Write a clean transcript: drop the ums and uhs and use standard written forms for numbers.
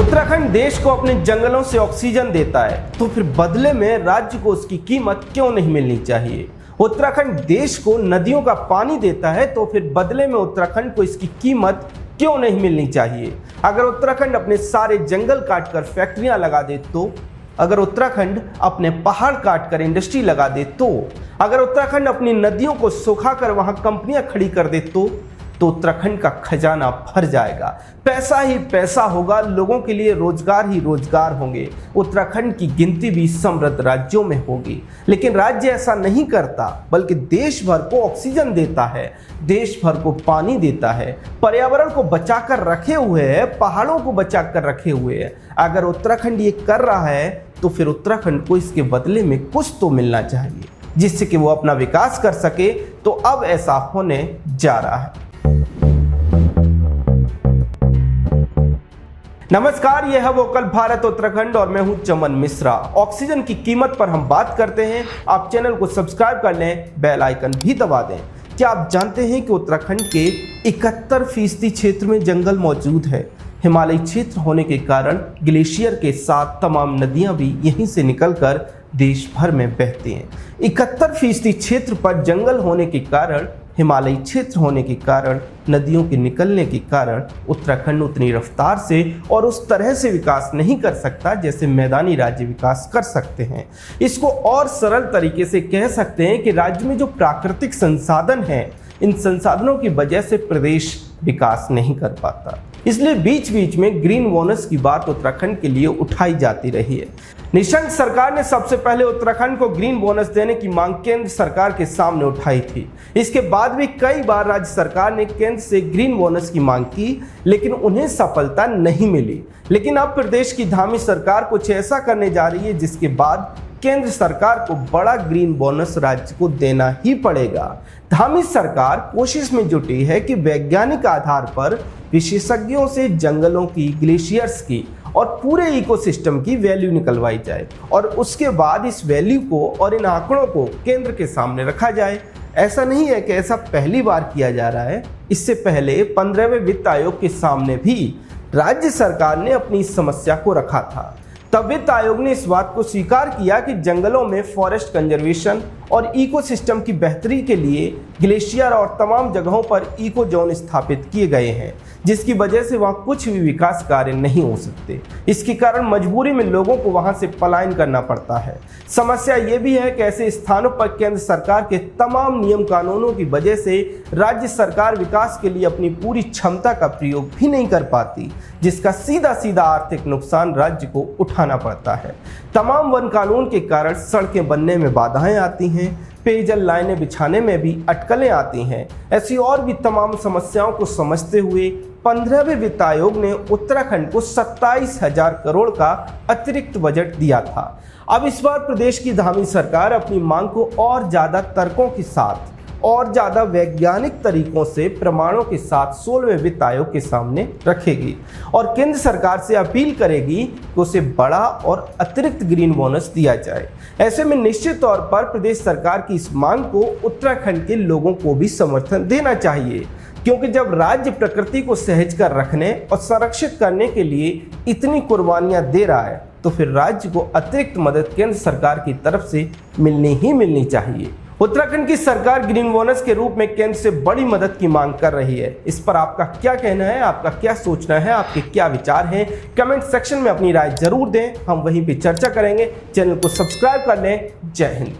उत्तराखंड देश को अपने जंगलों से ऑक्सीजन देता है, तो फिर बदले में राज्य को उसकी कीमत क्यों नहीं मिलनी चाहिए। उत्तराखंड देश को नदियों का पानी देता है, तो फिर बदले में उत्तराखंड को इसकी कीमत क्यों नहीं मिलनी चाहिए। अगर उत्तराखंड अपने सारे जंगल काटकर फैक्ट्रियां लगा दे तो, अगर उत्तराखंड अपने पहाड़ काटकर इंडस्ट्री लगा दे तो, अगर उत्तराखंड अपनी नदियों को सुखाकर वहां कंपनियां खड़ी कर दे तो उत्तराखंड का खजाना भर जाएगा, पैसा ही पैसा होगा, लोगों के लिए रोजगार ही रोजगार होंगे, उत्तराखंड की गिनती भी समृद्ध राज्यों में होगी। लेकिन राज्य ऐसा नहीं करता, बल्कि देश भर को ऑक्सीजन देता है, देश भर को पानी देता है, पर्यावरण को बचाकर रखे हुए है, पहाड़ों को बचाकर रखे हुए है। अगर उत्तराखंड ये कर रहा है तो फिर उत्तराखंड को इसके बदले में कुछ तो मिलना चाहिए, जिससे कि वो अपना विकास कर सके। तो अब ऐसा होने जा रहा है। नमस्कार, यह है वोकल भारत उत्तराखंड और मैं हूं चमन मिश्रा। ऑक्सीजन की कीमत पर हम बात करते हैं। आप चैनल को सब्सक्राइब कर लें, बेल आइकन भी दबा दें। क्या आप जानते हैं कि उत्तराखंड के 71% क्षेत्र में जंगल मौजूद है। हिमालयी क्षेत्र होने के कारण ग्लेशियर के साथ तमाम नदियां भी यहीं से निकलकर देश भर में बहती हैं। 71% क्षेत्र पर जंगल होने के कारण, हिमालयी क्षेत्र होने के कारण, नदियों के निकलने के कारण उत्तराखंड उतनी रफ्तार से और उस तरह से विकास नहीं कर सकता जैसे मैदानी राज्य विकास कर सकते हैं। इसको और सरल तरीके से कह सकते हैं कि राज्य में जो प्राकृतिक संसाधन हैं, इन संसाधनों की वजह से प्रदेश विकास नहीं कर पाता। इसलिए बीच बीच में ग्रीन बोनस की बात उत्तराखंड के लिए उठाई जाती रही है। निशंक सरकार ने सबसे पहले उत्तराखंड को ग्रीन बोनस देने की मांग केंद्र सरकार के सामने उठाई थी। इसके बाद भी कई बार राज्य सरकार ने केंद्र से ग्रीन बोनस की मांग की, लेकिन उन्हें सफलता नहीं मिली। लेकिन अब प्रदेश की धामी सरकार कुछ ऐसा करने जा रही है जिसके बाद केंद्र सरकार को बड़ा ग्रीन बोनस राज्य को देना ही पड़ेगा। धामी सरकार कोशिश में जुटी है कि वैज्ञानिक आधार पर विशेषज्ञों से जंगलों की, ग्लेशियर्स की और पूरे इकोसिस्टम की वैल्यू निकलवाई जाए और उसके बाद इस वैल्यू को और इन आंकड़ों को केंद्र के सामने रखा जाए। ऐसा नहीं है कि ऐसा पहली बार किया जा रहा है। इससे पहले 15वें वित्त आयोग के सामने भी राज्य सरकार ने अपनी इस समस्या को रखा था। तब वित्त आयोग ने इस बात को स्वीकार किया कि जंगलों में फॉरेस्ट कंजर्वेशन और इकोसिस्टम की बेहतरी के लिए ग्लेशियर और तमाम जगहों पर इको जोन स्थापित किए गए हैं, जिसकी वजह से वहां कुछ भी विकास कार्य नहीं हो सकते। इसके कारण मजबूरी में लोगों को वहां से पलायन करना पड़ता है। समस्या ये भी है कि ऐसे स्थानों पर केंद्र सरकार के तमाम नियम कानूनों की वजह से राज्य सरकार विकास के लिए अपनी पूरी क्षमता का प्रयोग भी नहीं कर पाती, जिसका सीधा सीधा आर्थिक नुकसान राज्य को उठाना पड़ता है। तमाम वन कानून के कारण सड़कें बनने में बाधाएं आती हैं, पेयजल लाइनें बिछाने में भी अटकलें आती हैं। ऐसी और भी तमाम समस्याओं को समझते हुए 15वें वित्त आयोग ने उत्तराखंड को 27,000 करोड़ का अतिरिक्त बजट दिया था। अब इस बार प्रदेश की धामी सरकार अपनी मांग को और ज़्यादा तर्कों के साथ और ज़्यादा वैज्ञानिक तरीकों से, प्रमाणों के साथ 16वें वित्त आयोग के सामने रखेगी और केंद्र सरकार से अपील करेगी कि उसे बड़ा और अतिरिक्त ग्रीन बोनस दिया जाए। ऐसे में निश्चित तौर पर प्रदेश सरकार की इस मांग को उत्तराखंड के लोगों को भी समर्थन देना चाहिए, क्योंकि जब राज्य प्रकृति को सहेज कर रखने और संरक्षित करने के लिए इतनी कुर्बानियां दे रहा है, तो फिर राज्य को अतिरिक्त मदद केंद्र सरकार की तरफ से मिलनी ही मिलनी चाहिए। उत्तराखंड की सरकार ग्रीन बोनस के रूप में केंद्र से बड़ी मदद की मांग कर रही है। इस पर आपका क्या कहना है, आपका क्या सोचना है, आपके क्या विचार हैं? कमेंट सेक्शन में अपनी राय जरूर दें, हम वहीं पे चर्चा करेंगे। चैनल को सब्सक्राइब कर लें। जय हिंद।